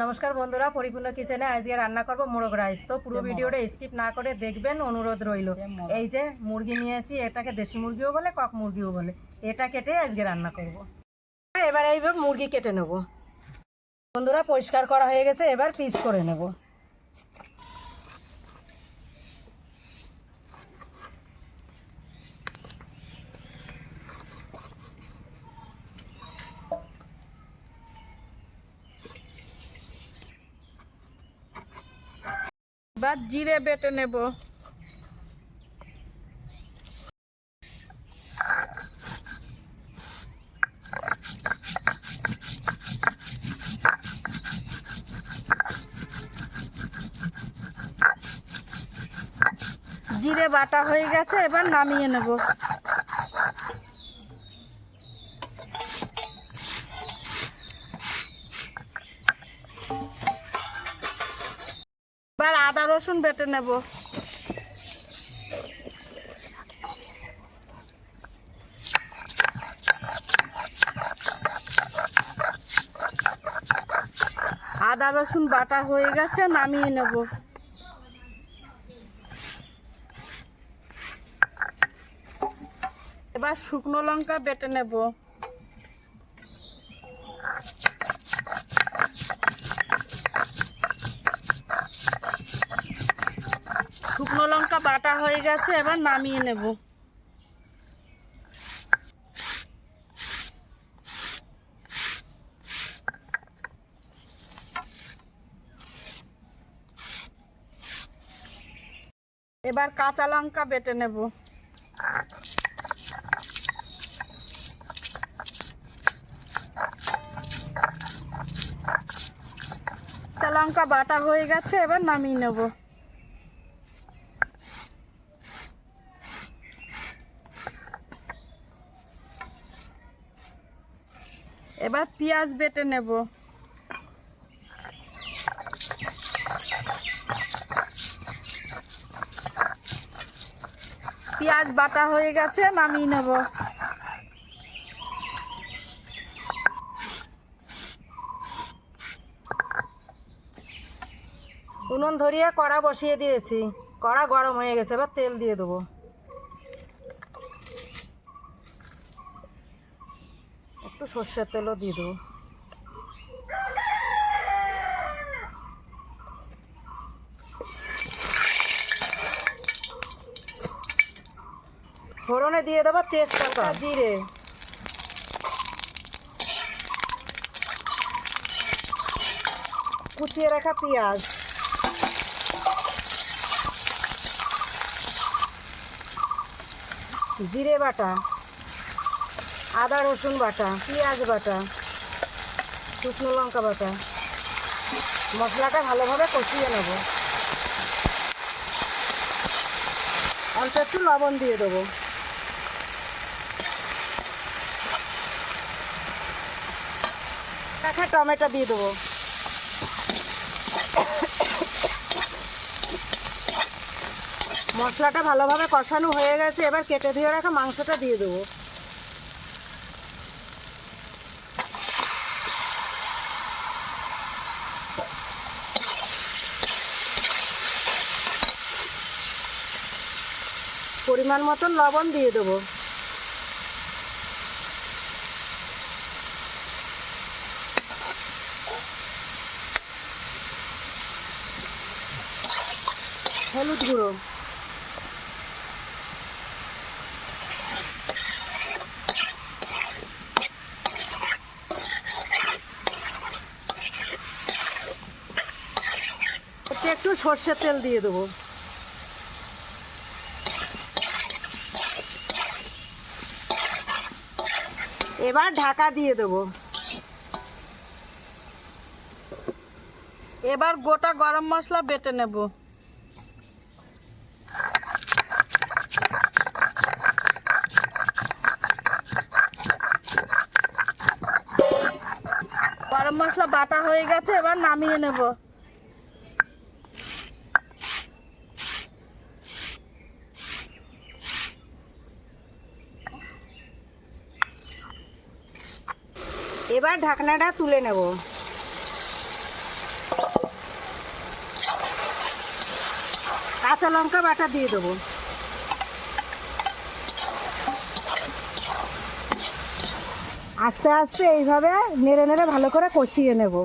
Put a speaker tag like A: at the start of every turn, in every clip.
A: নমস্কার বন্ধুরা, পরিপূর্ণ কিচেনে আজকে রান্না করব মোরগ রাইস। তো পুরো ভিডিওটা স্কিপ না করে দেখবেন, অনুরোধ রইল। এই যে মুরগি নিয়েছি, এটাকে দেশি মুরগিও বলে, কক মুরগিও বলে। এটা কেটে আজকে রান্না করব। এবার এইভাবে মুরগি কেটে নেব বন্ধুরা। পরিষ্কার করা হয়ে গেছে, এবার পিস করে নেব।
B: এবার জিরে বেটে নেব। জিরে বাটা হয়ে গেছে, এবার নামিয়ে নেব। এবার আদা রসুন বেটে নেব। আদা রসুন বাটা হয়ে গেছে, নামিয়ে নেব। এবার শুকনো লঙ্কা বেটে নেব। শুকনো লঙ্কা বাটা হয়ে গেছে, এবার নামিয়ে নেব। এবার কাঁচা লঙ্কা বেটে নেব। কাঁচা লঙ্কা বাটা হয়ে গেছে, এবার নামিয়ে নেব। এবার পেঁয়াজ বেটে নেব। পেঁয়াজ বাটা হয়ে গেছে, নামিয়ে নেব।
A: উনুন ধরিয়ে কড়া বসিয়ে দিয়েছি, কড়া গরম হয়ে গেছে। এবার তেল দিয়ে দেবো। একটু সর্ষের তেলও দিয়ে দেবো। ফোড়নে দিয়ে দেবো তেজপাতা, জিরে, কুচিয়ে রাখা পেঁয়াজ, জিরে বাটা, আদা রসুন বাটা, পেঁয়াজ বাটা, শুকনো লঙ্কা বাটা। মশলাটা ভালোভাবে কষিয়ে নেব। অল্প একটু লবণ দিয়ে দেবো। কাঁচা টমেটো দিয়ে দেবো। মশলাটা ভালোভাবে কষানো হয়ে গেছে, এবার কেটে ধুয়ে রাখা মাংসটা দিয়ে দেবো। পরিমাণ মতন লবণ দিয়ে দেবো। হলুদ গুঁড়ো, একটু সর্ষের তেল দিয়ে দেবো। এবার ঢাকা দিয়ে দেবো।
B: এবার গোটা গরম মশলা বেটে নেব। গরম মশলা বাটা হয়ে গেছে, এবার নামিয়ে নেব।
A: এবার ঢাকনাটা তুলে নেব। কাঁচা লঙ্কা বাটা দিয়ে দেবো। আস্তে আস্তে এইভাবে নেড়ে নেড়ে ভালো করে কষিয়ে নেব।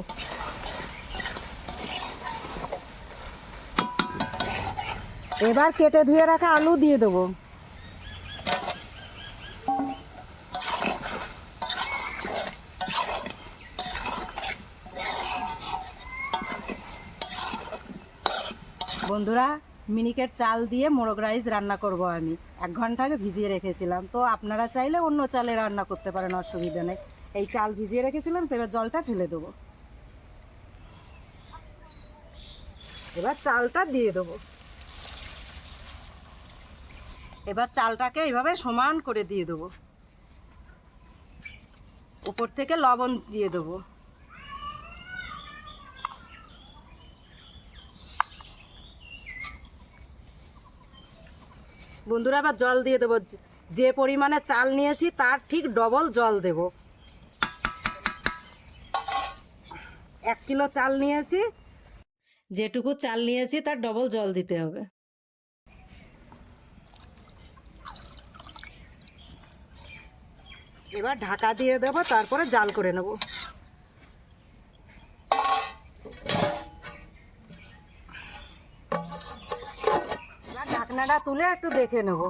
A: এবার কেটে ধুয়ে রাখা আলু দিয়ে দেবো। বন্ধুরা, মিনিকেট চাল দিয়ে মোরগ রাইস রান্না করব আমি। 1 ঘন্টা আগে ভিজিয়ে রেখেছিলাম। তো আপনারা চাইলে অন্য চালে রান্না করতে পারেন, অসুবিধা নেই। এই চাল ভিজিয়ে রেখেছিলাম, তো এবার জলটা ফেলে দেবো। এবার চালটা দিয়ে দেবো। এবার চালটাকে এইভাবে সমান করে দিয়ে দেবো। উপর থেকে লবণ দিয়ে দেবো। বন্ধুরা, আবার জল দিয়ে দেবো। যে পরিমাণে চাল নিয়েছি তার ঠিক ডবল জল দেব। 1 কিলো চাল নিয়েছি, যেটুকু চাল নিয়েছি তার ডবল জল দিতে হবে। এবার ঢাকা দিয়ে দেবো, তারপরে জাল করে নেব। এবার ঢাকনাটা তুলে একটু দেখে নেব।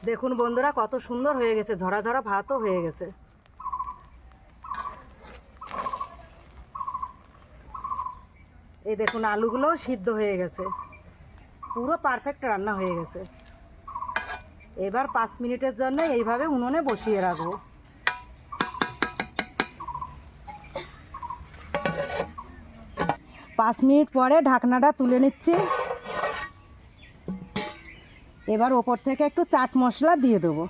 A: দেখুন বন্ধুরা, কত সুন্দর হয়ে গেছে, ঝরা ঝরা ভাতও হয়ে গেছে। এই দেখুন, আলুগুলোও সিদ্ধ হয়ে গেছে, পুরো পারফেক্ট রান্না হয়ে গেছে। এবার 5 মিনিটের জন্য এইভাবে উনুনে বসিয়ে রাখবো। 5 মিনিট পরে ঢাকনাটা তুলে নিচ্ছি। এবার ওপর থেকে একটু চাট মশলা দিয়ে দেবো।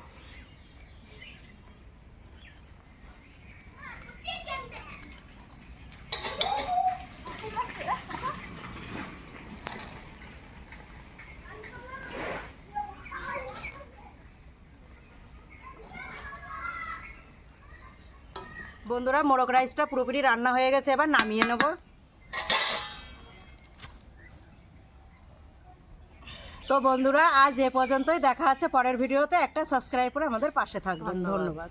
A: বন্ধুরা, মোরগ রাইসটা পুরোপুরি রান্না হয়ে গেছে, এবার নামিয়ে নেব। তো বন্ধুরা, আজ এ পর্যন্তই। দেখা আছে পরের ভিডিওতে। একটা সাবস্ক্রাইব করে আমাদের পাশে থাকবেন। ধন্যবাদ।